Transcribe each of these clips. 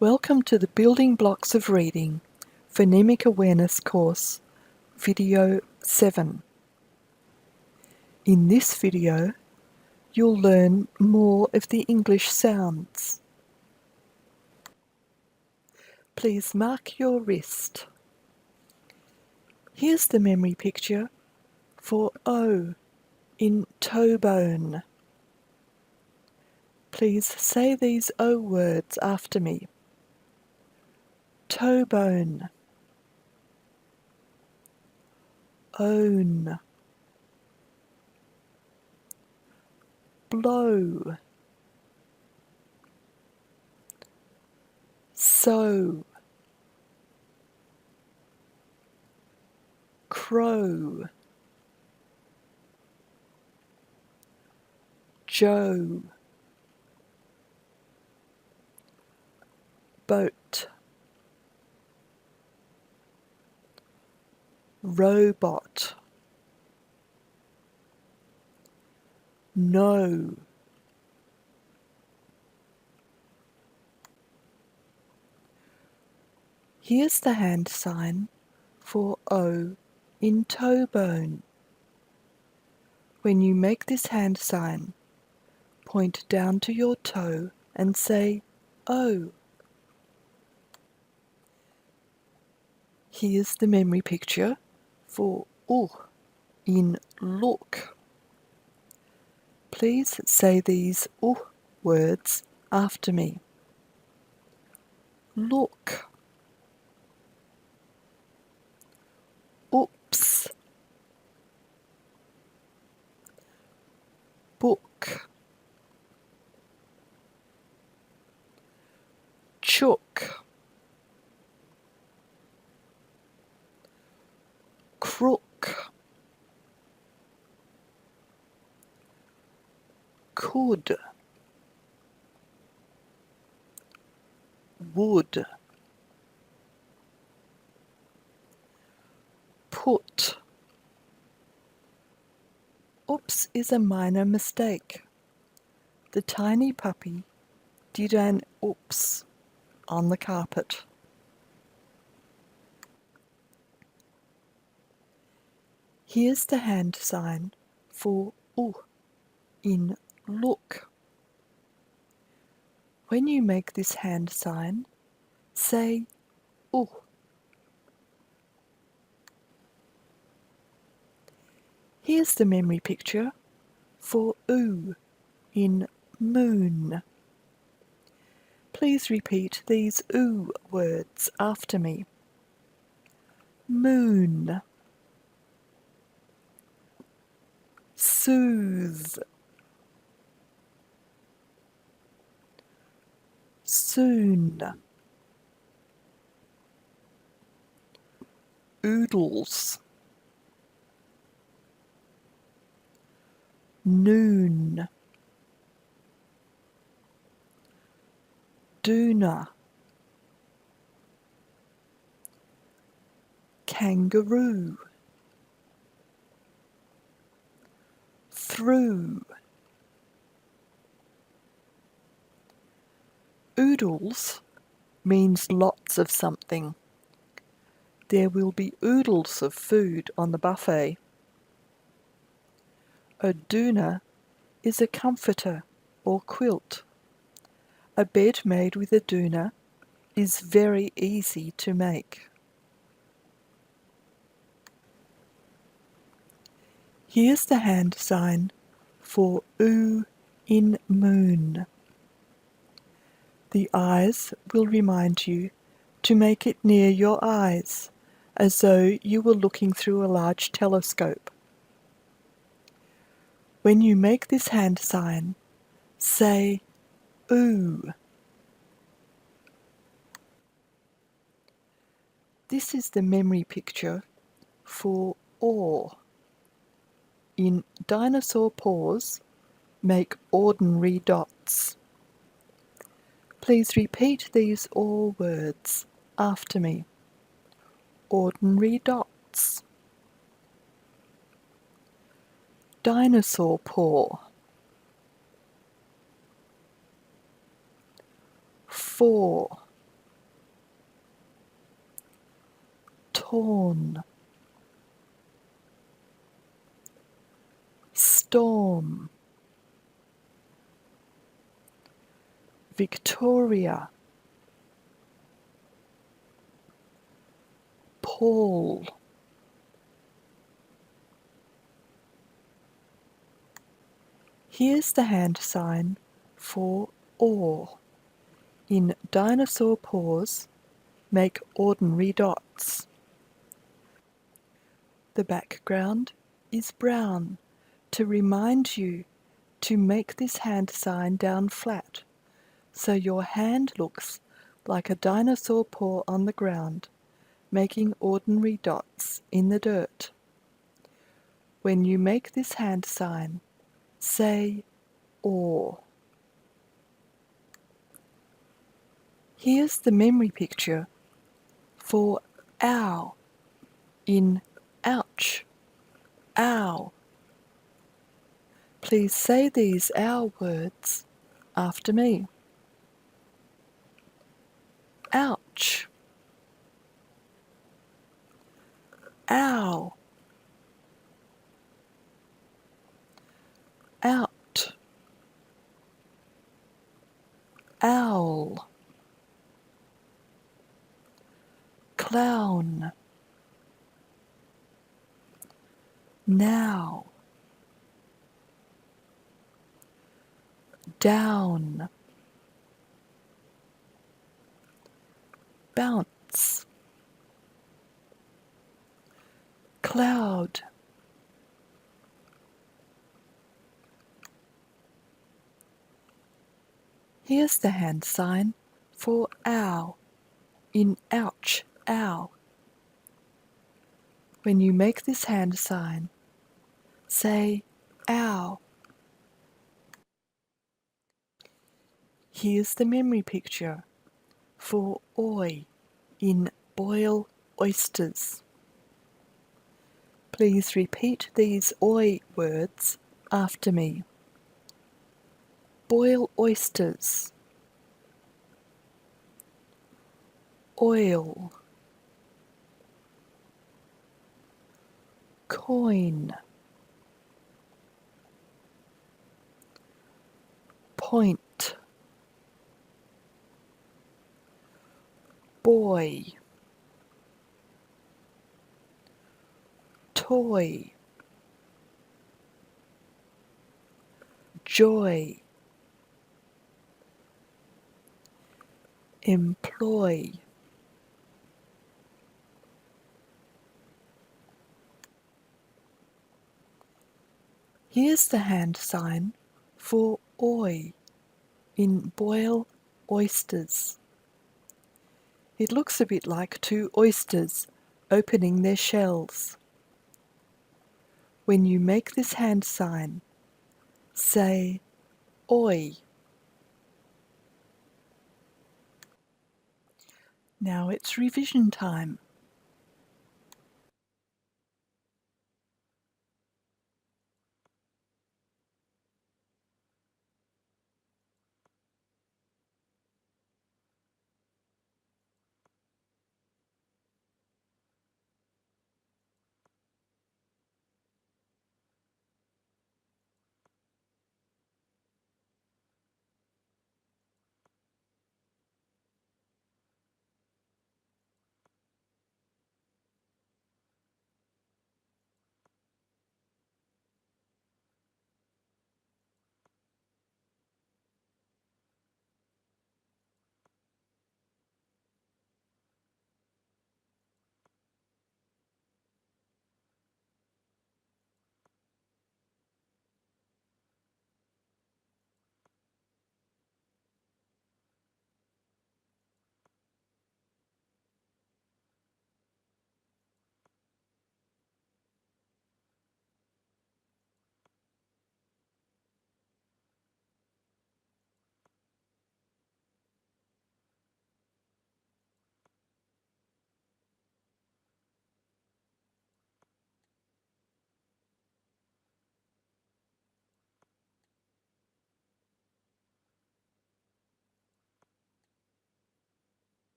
Welcome to the Building Blocks of Reading Phonemic Awareness course, Video 7. In this video, you'll learn more of the English sounds. Please mark your wrist. Here's the memory picture for O in toe bone. Please say these O words after me. Toe bone, own, blow, sow, crow, Joe, boat, robot, no, here's the hand sign for O in toe bone. When you make this hand sign, point down to your toe and say O. Here's the memory picture for U in look. Please say these U words after me. Look, oops, book, chook, crook, could, would, put. Oops is a minor mistake. The tiny puppy did an oops on the carpet. Here's the hand sign for U in look. When you make this hand sign, say U. Here's the memory picture for U in moon. Please repeat these U words after me. Moon, soothe, soon, oodles, noon, doona, kangaroo, through. Oodles means lots of something. There will be oodles of food on the buffet. A doona is a comforter or quilt. A bed made with a doona is very easy to make. Here's the hand sign for U in moon. The eyes will remind you to make it near your eyes, as though you were looking through a large telescope. When you make this hand sign, say ooh. This is the memory picture for awe. In dinosaur paws, make ordinary dots. Please repeat these awe words after me. Ordinary dots. Dinosaur paw. Four. torn, storm, Victoria, Paul. Here's the hand sign for or. In dinosaur paws, make ordinary dots. The background is brown to remind you to make this hand sign down flat so your hand looks like a dinosaur paw on the ground, making ordinary dots in the dirt. When you make this hand sign, say or. Here's the memory picture for ow in ouch, ow. Please say these ow words after me. Ouch, ow, out, owl, clown, now, down, bounce, cloud. Here's the hand sign for ow in ouch, ow. When you make this hand sign, say ow. Here's the memory picture for oi in boil oysters. Please repeat these oi words after me. Boil oysters, oil, coin, point, boy, toy, joy, employ. Here's the hand sign for oi in boil oysters. It looks a bit like two oysters opening their shells. When you make this hand sign, say oi. Now it's revision time.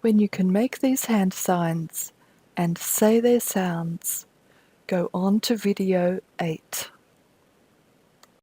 When you can make these hand signs and say their sounds, go on to video 8.